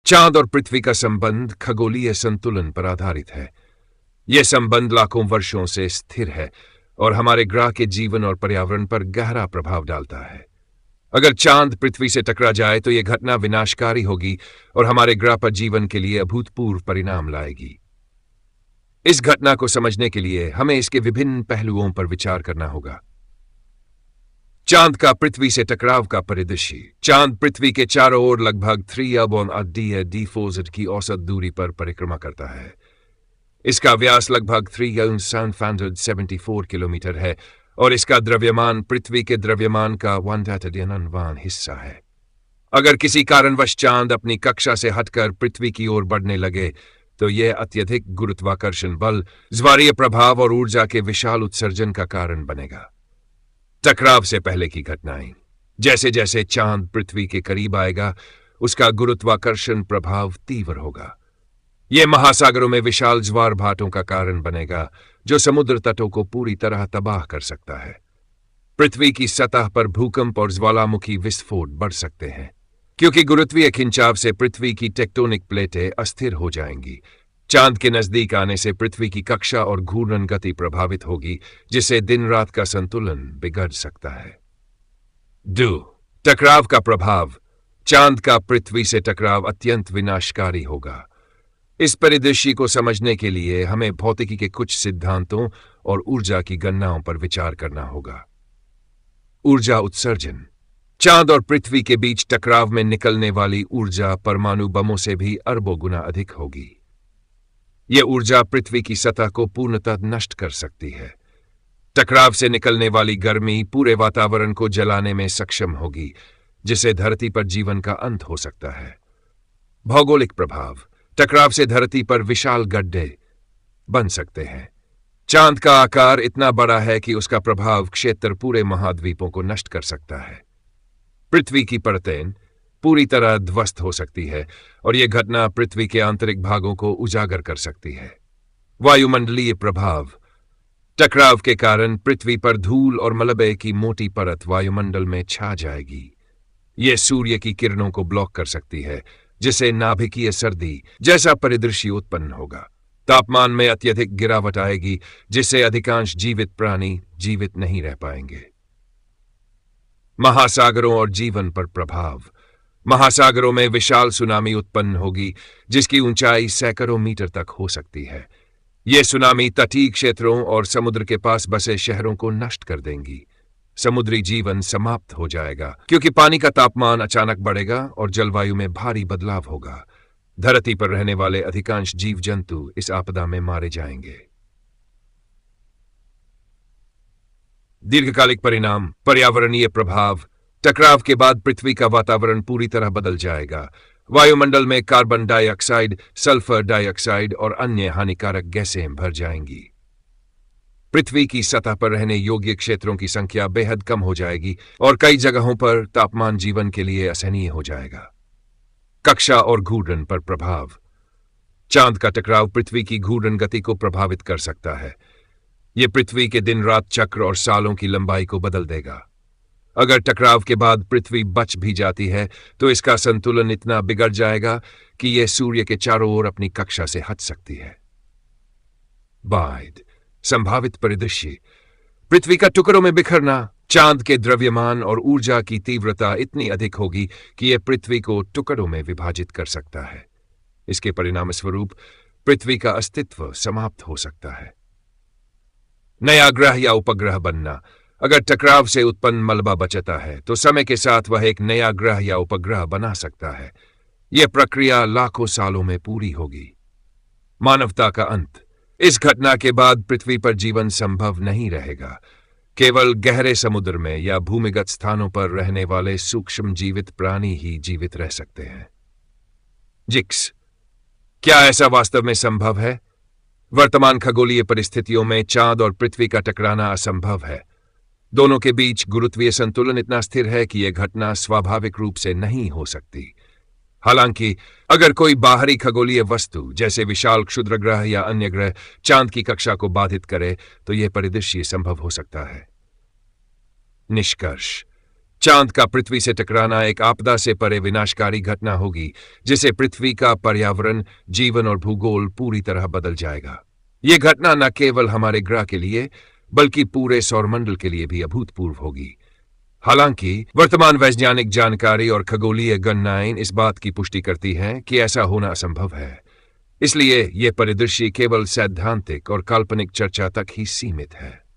चांद और पृथ्वी का संबंध खगोलीय संतुलन पर आधारित है। यह संबंध लाखों वर्षों से स्थिर है और हमारे ग्रह के जीवन और पर्यावरण पर गहरा प्रभाव डालता है। अगर चांद पृथ्वी से टकरा जाए तो यह घटना विनाशकारी होगी और हमारे ग्रह पर जीवन के लिए अभूतपूर्व परिणाम लाएगी। इस घटना को समझने के लिए हमें इसके विभिन्न पहलुओं पर विचार करना होगा। चांद का पृथ्वी से टकराव का परिदृश्य। चांद पृथ्वी के चारों ओर लगभग 3 अरब d की औसत दूरी पर परिक्रमा करता है। इसका व्यास लगभग 3,774 किलोमीटर है और इसका द्रव्यमान पृथ्वी के द्रव्यमान का 1/9 हिस्सा है। अगर किसी कारणवश चांद अपनी कक्षा से हटकर पृथ्वी की ओर बढ़ने लगे तो यह अत्यधिक गुरुत्वाकर्षण बल, ज्वारीय प्रभाव और ऊर्जा के विशाल उत्सर्जन का कारण बनेगा। टकराव से पहले की घटनाएं। जैसे जैसे चांद पृथ्वी के करीब आएगा, उसका गुरुत्वाकर्षण प्रभाव तीव्र होगा। यह महासागरों में विशाल ज्वार भाटों का कारण बनेगा, जो समुद्र तटों को पूरी तरह तबाह कर सकता है। पृथ्वी की सतह पर भूकंप और ज्वालामुखी विस्फोट बढ़ सकते हैं, क्योंकि गुरुत्वीय खिंचाव से पृथ्वी की टेक्टोनिक प्लेटें अस्थिर हो जाएंगी। चांद के नजदीक आने से पृथ्वी की कक्षा और घूर्णन गति प्रभावित होगी, जिससे दिन रात का संतुलन बिगड़ सकता है। 2. टकराव का प्रभाव। चांद का पृथ्वी से टकराव अत्यंत विनाशकारी होगा। इस परिदृश्य को समझने के लिए हमें भौतिकी के कुछ सिद्धांतों और ऊर्जा की गणनाओं पर विचार करना होगा। ऊर्जा उत्सर्जन। चांद और पृथ्वी के बीच टकराव में निकलने वाली ऊर्जा परमाणु बमों से भी अरबों गुना अधिक होगी। यह ऊर्जा पृथ्वी की सतह को पूर्णतः नष्ट कर सकती है। टकराव से निकलने वाली गर्मी पूरे वातावरण को जलाने में सक्षम होगी, जिससे धरती पर जीवन का अंत हो सकता है। भौगोलिक प्रभाव। टकराव से धरती पर विशाल गड्ढे बन सकते हैं। चांद का आकार इतना बड़ा है कि उसका प्रभाव क्षेत्र पूरे महाद्वीपों को नष्ट कर सकता है। पृथ्वी की परतें पूरी तरह ध्वस्त हो सकती है और यह घटना पृथ्वी के आंतरिक भागों को उजागर कर सकती है। वायुमंडलीय प्रभाव। टकराव के कारण पृथ्वी पर धूल और मलबे की मोटी परत वायुमंडल में छा जाएगी। यह सूर्य की किरणों को ब्लॉक कर सकती है, जिससे नाभिकीय सर्दी जैसा परिदृश्य उत्पन्न होगा। तापमान में अत्यधिक गिरावट आएगी, जिससे अधिकांश जीवित प्राणी जीवित नहीं रह पाएंगे। महासागरों और जीवन पर प्रभाव। महासागरों में विशाल सुनामी उत्पन्न होगी, जिसकी ऊंचाई सैकड़ों मीटर तक हो सकती है। यह सुनामी तटीय क्षेत्रों और समुद्र के पास बसे शहरों को नष्ट कर देंगी। समुद्री जीवन समाप्त हो जाएगा, क्योंकि पानी का तापमान अचानक बढ़ेगा और जलवायु में भारी बदलाव होगा। धरती पर रहने वाले अधिकांश जीव जंतु इस आपदा में मारे जाएंगे। दीर्घकालिक परिणाम। पर्यावरणीय प्रभाव। टकराव के बाद पृथ्वी का वातावरण पूरी तरह बदल जाएगा। वायुमंडल में कार्बन डाइऑक्साइड, सल्फर डाइऑक्साइड और अन्य हानिकारक गैसें भर जाएंगी। पृथ्वी की सतह पर रहने योग्य क्षेत्रों की संख्या बेहद कम हो जाएगी और कई जगहों पर तापमान जीवन के लिए असहनीय हो जाएगा। कक्षा और घूर्णन पर प्रभाव। चांद का टकराव पृथ्वी की घूर्णन गति को प्रभावित कर सकता है। यह पृथ्वी के दिन रात चक्र और सालों की लंबाई को बदल देगा। अगर टकराव के बाद पृथ्वी बच भी जाती है तो इसका संतुलन इतना बिगड़ जाएगा कि यह सूर्य के चारों ओर अपनी कक्षा से हट सकती है। बाद संभावित परिदृश्य। पृथ्वी का टुकड़ों में बिखरना। चांद के द्रव्यमान और ऊर्जा की तीव्रता इतनी अधिक होगी कि यह पृथ्वी को टुकड़ों में विभाजित कर सकता है। इसके परिणाम स्वरूप पृथ्वी का अस्तित्व समाप्त हो सकता है। नया ग्रह या उपग्रह बनना। अगर टकराव से उत्पन्न मलबा बचता है तो समय के साथ वह एक नया ग्रह या उपग्रह बना सकता है। यह प्रक्रिया लाखों सालों में पूरी होगी। मानवता का अंत। इस घटना के बाद पृथ्वी पर जीवन संभव नहीं रहेगा। केवल गहरे समुद्र में या भूमिगत स्थानों पर रहने वाले सूक्ष्म जीवित प्राणी ही जीवित रह सकते हैं। जिक्स। क्या ऐसा वास्तव में संभव है? वर्तमान खगोलीय परिस्थितियों में चांद और पृथ्वी का टकराना असंभव है। दोनों के बीच गुरुत्वीय संतुलन इतना स्थिर है कि यह घटना स्वाभाविक रूप से नहीं हो सकती। हालांकि अगर कोई बाहरी खगोलीय वस्तु जैसे विशाल क्षुद्र ग्रह या अन्य ग्रह चांद की कक्षा को बाधित करे तो यह परिदृश्य संभव हो सकता है। निष्कर्ष। चांद का पृथ्वी से टकराना एक आपदा से परे विनाशकारी घटना होगी, जिसे पृथ्वी का पर्यावरण, जीवन और भूगोल पूरी तरह बदल जाएगा। ये घटना न केवल हमारे ग्रह के लिए बल्कि पूरे सौरमंडल के लिए भी अभूतपूर्व होगी। हालांकि वर्तमान वैज्ञानिक जानकारी और खगोलीय गणनाएं इस बात की पुष्टि करती हैं कि ऐसा होना असंभव है। इसलिए यह परिदृश्य केवल सैद्धांतिक और काल्पनिक चर्चा तक ही सीमित है।